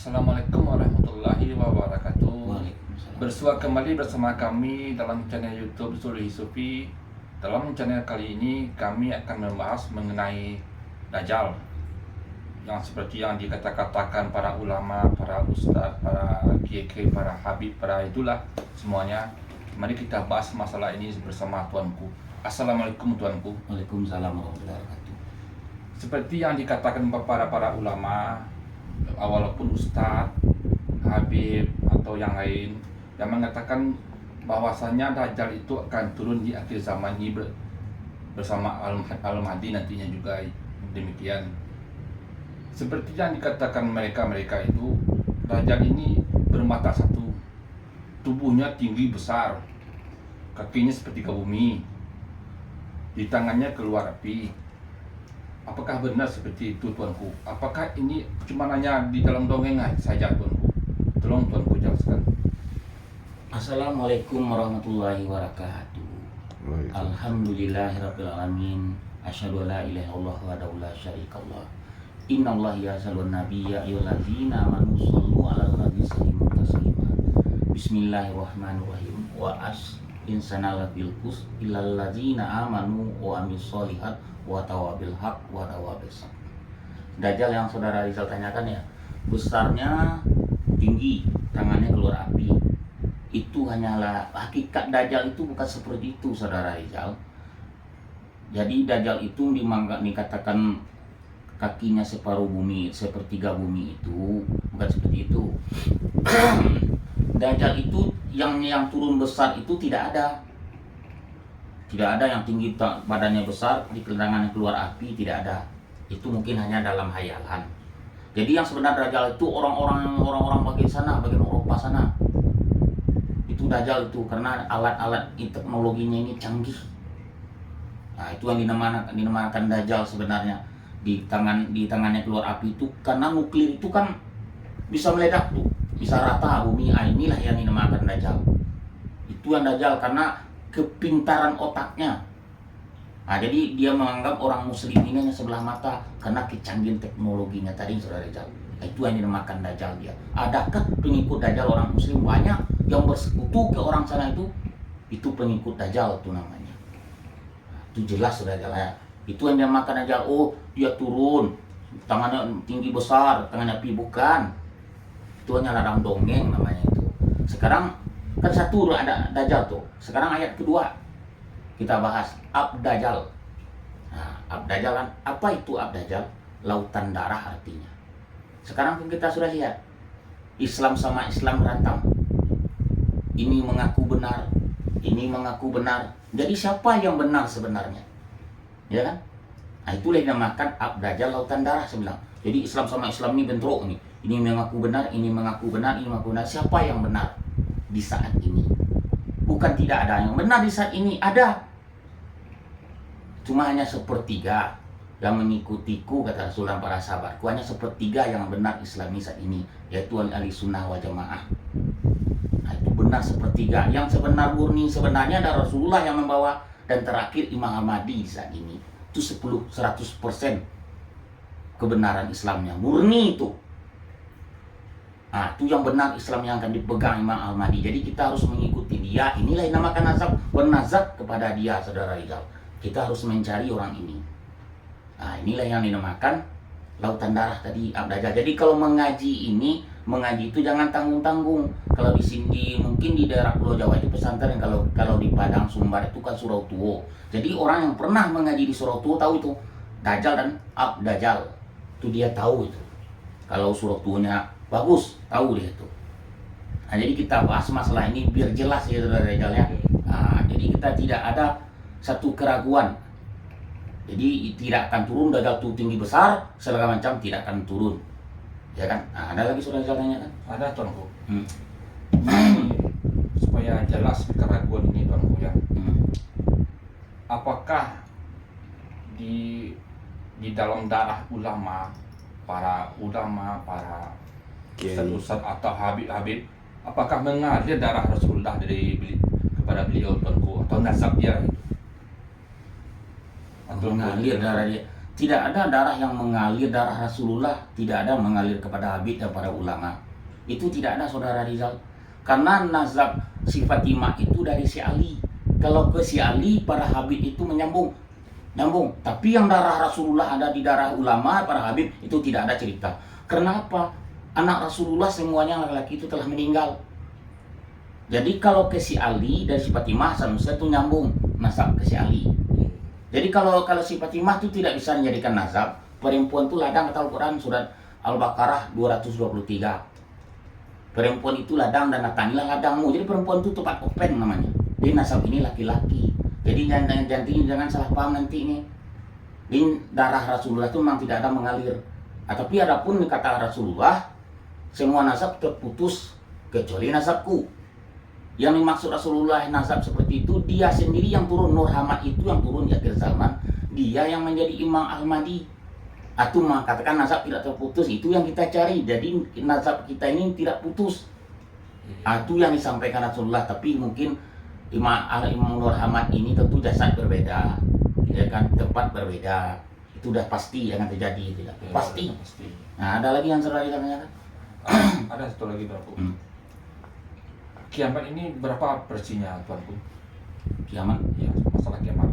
Assalamualaikum warahmatullahi wabarakatuh. Waalaikumsalam. Bersua kembali bersama kami dalam channel YouTube Sulhi Sufi. Dalam channel kali ini kami akan membahas mengenai Dajjal, yang seperti yang dikatakan para ulama, para ustaz, para kiai, para habib, para itulah semuanya. Mari kita bahas masalah ini bersama tuanku. Assalamualaikum tuanku. Waalaikumsalam warahmatullahi wabarakatuh. Seperti yang dikatakan para ulama, walaupun ustadz, habib atau yang lain, yang mengatakan bahwasanya Dajjal itu akan turun di akhir zaman ini bersama Al-Mahdi nantinya juga demikian. Seperti yang dikatakan mereka itu, Dajjal ini bermata satu, tubuhnya tinggi besar, kakinya seperti ke bumi, di tangannya keluar api. Apakah benar seperti itu tuanku? Apakah ini cuma hanya di dalam dongeng saja tuanku? Tolong tuanku jelaskan. Assalamualaikum warahmatullahi wabarakatuh. Alhamdulillahirabbil alamin. Asyhadu an la ilaha illallah wahdahu la syarikalah. Innallaha ya'zalun nabiyya ayyuhalladzina amanu shallu 'alal nabi sallimu taslima. Bismillahirrahmanirrahim. Wa insana labil kus illal ladzina amanu wa amilus sholihat wa tawabil haq wa tawabil sabr. Dajjal yang saudara Rizal tanyakan ya, besarnya tinggi, tangannya keluar api. Itu hanyalah hakikat Dajjal, itu bukan seperti itu saudara Rizal. Jadi Dajjal itu dikatakan kakinya separuh bumi, sepertiga bumi, itu bukan seperti itu. Dajjal itu yang turun besar itu tidak ada. Tidak ada yang tinggi badannya besar, di tangannya keluar api, tidak ada. Itu mungkin hanya dalam hayalan. Jadi yang sebenarnya Dajjal itu orang-orang bagian sana, bagian Eropa sana. Itu Dajjal itu karena alat-alat teknologinya ini canggih. Nah, itu yang dinamakan Dajjal sebenarnya. Di tangannya keluar api itu karena nuklir itu kan bisa meledak tuh, bisa rata bumi. Inilah yang dinamakan Dajjal. Itu yang Dajjal karena kepintaran otaknya. Nah, jadi dia menganggap orang muslim ini hanya sebelah mata karena kecanggihan teknologinya tadi saudara Dajjal. Itu yang dinamakan Dajjal dia. Adakah pengikut Dajjal orang muslim banyak yang bersekutu ke orang sana itu pengikut Dajjal itu namanya. Itu jelas saudara Dajjal ya. Itu yang dinamakan Dajjal. Oh, dia turun, tangannya tinggi besar, tangannya api, bukan. Itu hanya ladang dongeng namanya itu. Sekarang kan satu ada Dajjal tuh. Sekarang ayat kedua kita bahas Ab-Dajjal. Nah, Ab-Dajjal kan apa itu Ab-Dajjal? Lautan darah artinya. Sekarang kita sudah lihat Islam sama Islam berantem. Ini mengaku benar, ini mengaku benar. Jadi siapa yang benar sebenarnya? Ya kan? Nah, itulah yang dinamakan Ab-Dajjal, lautan darah sebelah. Jadi Islam sama Islam ini bentrok nih. Ini mengaku benar, ini mengaku benar, ini mengaku benar. Siapa yang benar di saat ini? Bukan tidak ada yang benar di saat ini, ada. Cuma hanya sepertiga yang mengikutiku, kata Rasulullah para sahabatku, hanya sepertiga yang benar Islami saat ini, yaitu ahli sunnah wal jamaah. Nah, itu benar sepertiga. Yang sebenar murni sebenarnya ada Rasulullah yang membawa, dan terakhir Imam Ahmadi saat ini. Itu 100% kebenaran Islamnya, murni itu. Nah, itu yang benar Islam yang akan dipegang Imam Al-Mahdi. Jadi kita harus mengikuti dia. Inilah yang dinamakan nazab, bernazab kepada dia, saudara Rizal. Kita harus mencari orang ini. Nah, inilah yang dinamakan lautan darah tadi, Ab-Dajjal. Jadi kalau mengaji itu jangan tanggung-tanggung. Kalau di sini mungkin di daerah Pulau Jawa itu pesantren, kalau di Padang Sumbar itu kan Surau Tuo. Jadi orang yang pernah mengaji di Surau Tuo tahu itu Dajjal dan Ab-Dajjal. Itu dia tahu itu. Kalau Surau Tuonya bagus, tahu dia itu. Nah, jadi kita bahas masalah ini biar jelas ya saudara Dajjal ya. Nah, jadi kita tidak ada satu keraguan. Jadi tidak akan turun Dajjal itu tinggi besar, segala macam tidak akan turun. Ya kan? Nah, ada lagi saudara Dajjal tanya kan? Ada tuanku. Ini supaya jelas keraguan ini tuanku ya. Apakah di dalam darah para ulama, para ustaz atau habib, apakah mengalir darah Rasulullah kepada beliau tuanku, atau nasab dia gitu? Atau mengalir darah dia. Tidak ada darah yang mengalir, darah Rasulullah tidak ada mengalir kepada Habib dan para ulama. Itu tidak ada saudara Rizal. Karena nazab si Fatimah itu dari si Ali. Kalau ke si Ali, para Habib itu menyambung. Nyambung. Tapi yang darah Rasulullah ada di darah ulama, para Habib itu tidak ada cerita. Kenapa? Anak Rasulullah semuanya laki-laki itu telah meninggal. Jadi kalau ke si Ali dari si Fatimah, Sanusi itu nyambung nasab ke si Ali. Jadi kalau si Fatimah itu tidak bisa menjadikan nazab, perempuan itu ladang kata Al-Quran surat Al-Baqarah 223. Perempuan itu ladang dan datangilah ladangmu. Jadi perempuan itu tempat open namanya. Jadi nasab ini laki-laki. Jadi jangan salah paham nanti ini. Ini darah Rasulullah itu memang tidak ada mengalir. Tapi adapun kata Rasulullah, semua nasab terputus kecuali nasabku. Yang dimaksud Rasulullah nasab seperti itu, dia sendiri yang turun. Nur Hamad itu yang turun di akhir zaman, dia yang menjadi Imam Al-Mahdi. Atau mengatakan nasab tidak terputus, itu yang kita cari. Jadi nasab kita ini tidak putus. Itu yang disampaikan Rasulullah. Tapi mungkin Imam Nur Hamad ini tentu jasad berbeda, ya kan, tempat berbeda. Itu udah pasti akan terjadi, tidak? Ya, Pasti. pasti. Nah, ada lagi yang saudara tanyakan? Ada satu lagi Tuanku. Kiamat ini berapa versinya Tuanku? Kiamat. Ya, masalah kiamat.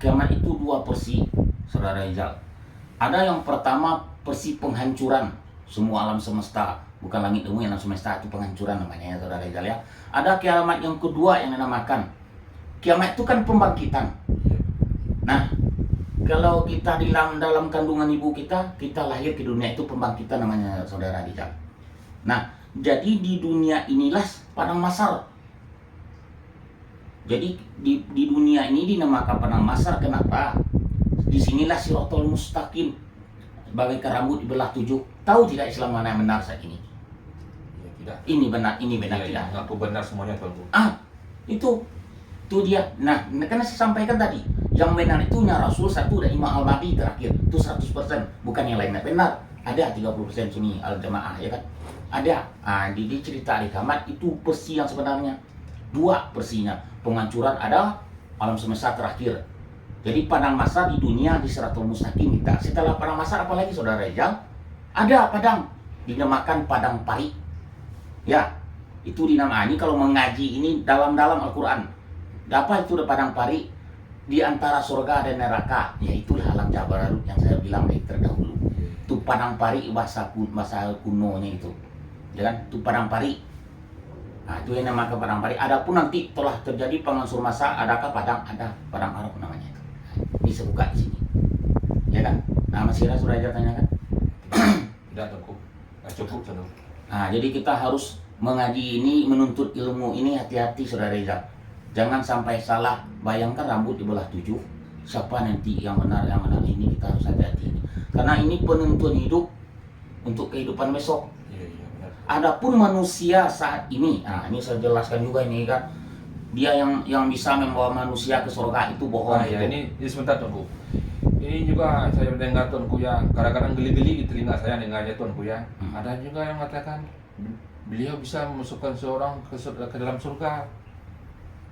Kiamat itu dua versi, saudara Rizal. Ada yang pertama versi penghancuran semua alam semesta, bukan langit bumi, alam semesta itu penghancuran namanya ya saudara Rizal ya. Ada kiamat yang kedua yang dinamakan kiamat itu kan pembangkitan. Nah, kalau kita dalam kandungan ibu kita lahir ke dunia itu pembangkitan namanya saudara Rizal. Nah, jadi di dunia inilah padang mahsyar. Jadi di dunia ini dinamakan padang mahsyar. Kenapa? Disinilah Siratal Mustaqim, bagaikan rambut dibelah 7. Tahu tidak Islam mana yang benar saat ini? Ya, tidak. Ini benar Ya, tidak. ngaku benar semuanya Tuanku. Itu dia. Nah, karena saya sampaikan tadi, yang benar itu Rasul satu dan Imam Al-Mahdi terakhir. Itu 100%, bukan yang lainnya benar. Ada 30% Sunni Al-Jamaah ya kan? Ada. Di cerita di kiamat itu versi yang sebenarnya. Dua versinya. Penghancuran ada, alam semesta terakhir. Jadi padang mahsyar di dunia di Siratul Mustaqim kita. Setelah padang mahsyar apalagi saudara Rizal? Ada padang, dinamakan padang pari. Ya, itu dinamai kalau mengaji ini dalam Al-Quran. Apa itu padang pari? Di antara surga dan neraka, yaitulah alam jabarut yang saya bilang dari terdahulu. Itu padang pari bahasa kunonya itu. Ya kan? Itu padang pari. Nah, itu yang namanya padang pari. Adapun nanti telah terjadi pengansur masa, adakah padang? Ada padang Arab namanya itu. Bisa buka di sini. Ya kan? Nah, Mas Ira sudah aja tanyakan. Tidak Tuanku. Cukup Tuanku. Nah, jadi kita harus mengaji ini, menuntut ilmu ini hati-hati saudara Rizal. Jangan sampai salah. Bayangkan rambut dibelah 7. Siapa nanti yang benar ini kita harus hati-hati ini. Karena ini penuntun hidup untuk kehidupan besok. Iya, benar. Adapun manusia saat ini, ini saya jelaskan juga ini kan, dia yang bisa membawa manusia ke surga itu bohong. Ya, ini sebentar Tuanku. Ini juga saya mendengar Tuanku ya, kadang-kadang geli-geli di telinga saya dengarnya Tuanku ya. Ada juga yang mengatakan beliau bisa memasukkan seorang ke dalam surga.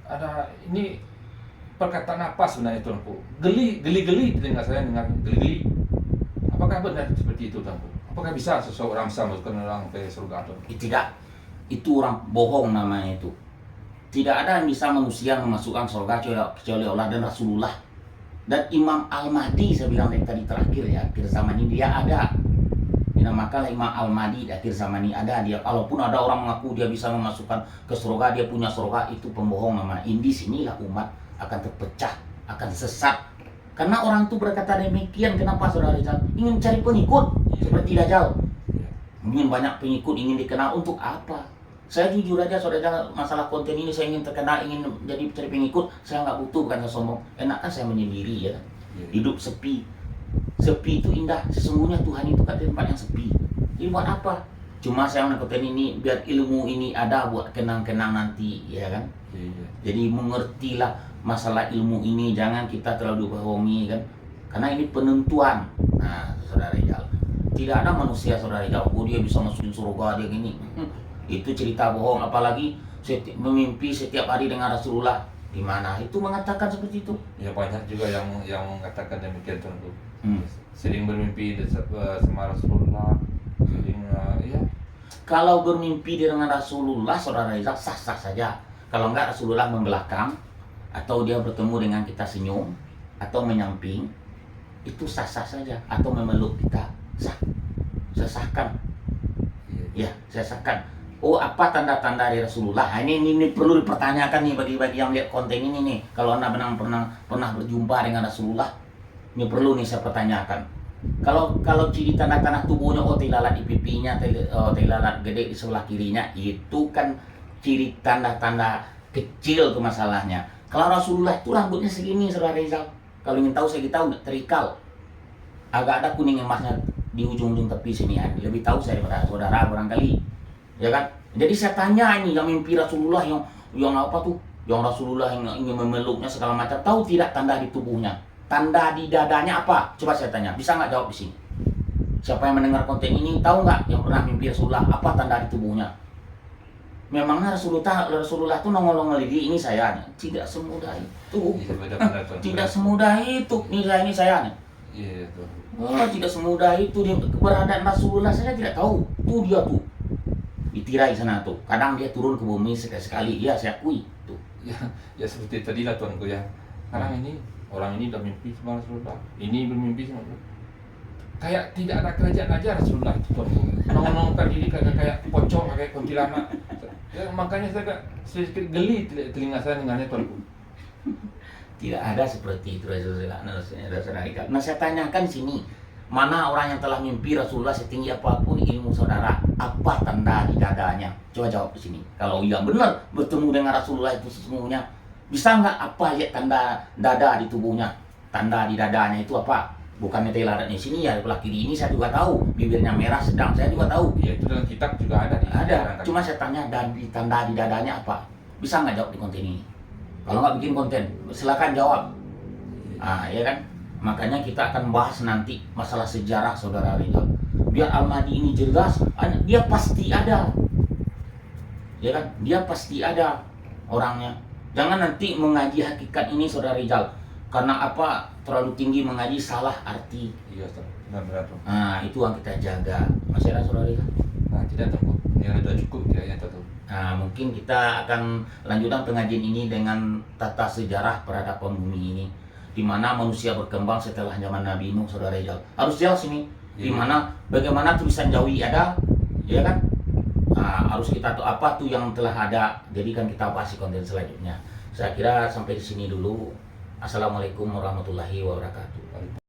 Ada ini perkataan apa sebenarnya Tuanku? Geli-geli telinga saya dengar geli-geli. Apakah benar seperti itu Tuanku? Apakah bisa seseorang bisa memasukkan orang ke surga Tuanku? Tidak, itu orang bohong namanya itu. Tidak ada yang bisa manusia memasukkan surga kecuali Allah dan Rasulullah. Dan Imam Al-Mahdi saya bilang tadi terakhir ya, akhir zaman ini dia ada. Dinamakan Imam Al-Mahdi di akhir zaman ini ada dia. Walaupun ada orang mengaku dia bisa memasukkan ke surga, dia punya surga, itu pembohong namanya. Di sinilah umat akan terpecah, akan sesat. Karena orang itu berkata demikian. Kenapa saudara Rizal? Ingin cari pengikut seperti Dajjal. Ingin banyak pengikut, ingin dikenal untuk apa? Saya jujur aja saudara, masalah konten ini saya ingin terkenal, ingin jadi cari pengikut. Saya nggak butuh, bukan saya sombong. Enak kan saya menyendiri ya. Hidup sepi. Sepi itu indah. Sesungguhnya Tuhan itu kan di tempat yang sepi. Jadi buat apa? Cuma saya menakutkan ini biar ilmu ini ada buat kenang-kenang nanti, ya kan? Jadi mengertilah masalah ilmu ini, jangan kita terlalu dibohongi kan? Karena ini penentuan. Nah, saudara Rizal, tidak ada manusia saudara Rizal, dia bisa masukin surga dia gini. Itu cerita bohong. Apalagi memimpi setiap hari dengan Rasulullah. di mana itu mengatakan seperti itu. Ya banyak juga yang mengatakan demikian tuanku. Hmm. Sering bermimpi sama Rasulullah, sering ya. Kalau bermimpi dengan Rasulullah, saudara Rizal, sah-sah saja. Kalau enggak, Rasulullah membelakang, atau dia bertemu dengan kita senyum, atau menyamping, itu sah-sah saja. Atau memeluk kita, sah. Saya sahkan. Ya, saya sahkan. Oh, apa tanda-tanda dari Rasulullah? Nah, ini perlu dipertanyakan nih bagi yang lihat konten ini nih. Kalau Anda pernah berjumpa dengan Rasulullah, ini perlu nih saya pertanyakan. Kalau ciri tanda-tanda tubuhnya, oh tilalat di pipinya, tilalat gede di sebelah kirinya, itu kan ciri tanda-tanda kecil tuh masalahnya. Kalau Rasulullah itu rambutnya segini, saudara Rizal. Kalau ingin tahu, saya tahu nggak, terikal. Agak ada kuning emasnya di ujung-ujung tepi sini. Lebih tahu saya daripada saudara barangkali, ya kan? Jadi saya tanya ini, yang mimpi Rasulullah yang apa tuh? Yang Rasulullah yang ingin memeluknya segala macam, tahu tidak tanda di tubuhnya? Tanda di dadanya apa? Coba saya tanya, bisa nggak jawab di sini? Siapa yang mendengar konten ini tahu nggak yang pernah mimpi Rasulullah apa tanda di tubuhnya? Memangnya Rasulullah tuh nongol-nongol di ini saya? Tidak semudah itu. Tidak semudah itu. Ini saya. Iya tuh. Oh, tidak semudah itu. Keberadaan Rasulullah saya tidak tahu. Tuh dia tuh ditirai sana tuh. Kadang dia turun ke bumi sekali-sekali. Ya saya akui tuh. Ya seperti tadi lah tuanku ya. Sekarang ini orang ini udah mimpi sama Rasulullah. Ini bermimpi sama Rasulullah. Kayak tidak ada kerajaan aja Rasulullah itu tuanku. Nongol-nongol diri kayak pocong, kayak kuntilanak. Ya, makanya saya sedikit geli telinga saya dengannya tuanku. Tidak ada seperti itu Rasulullah. Nah saya tanyakan sini, mana orang yang telah mimpi Rasulullah setinggi apapun ilmu saudara, apa tanda di dadanya? Coba jawab di sini. Kalau yang benar bertemu dengan Rasulullah itu sesungguhnya, bisa nggak apa ya tanda dada di tubuhnya? Tanda di dadanya itu apa? Bukannya telaratnya sini ya, sebelah kiri ini saya juga tahu, bibirnya merah sedang saya juga tahu. Ya itu dalam kitab juga ada. Ada. Cuma saya tanya tanda di dadanya apa? Bisa nggak jawab di konten ini? Kalau nggak bikin konten, silakan jawab. Ya kan? Makanya kita akan bahas nanti masalah sejarah saudara Rizal. Biar Al-Mahdi ini jelas, dia pasti ada. Ya kan? Dia pasti ada orangnya. Jangan nanti mengaji hakikat ini saudara Rizal. Karena apa? Terlalu tinggi mengaji salah arti. Iya, benar-benar. Itu yang kita jaga. Masih ada saudara Rizal? Tidak tahu. Ya sudah cukup ya tahu. Mungkin kita akan lanjutkan pengajian ini dengan tata sejarah peradaban bumi ini, di mana manusia berkembang setelah zaman Nabi Nuh, saudara Rizal. Harus jelas ini, di mana bagaimana tulisan Jawi ada, ya kan? Harus kita tahu apa tuh yang telah ada. Jadi kan kita bahas di konten selanjutnya. Saya kira sampai di sini dulu. Assalamualaikum warahmatullahi wabarakatuh.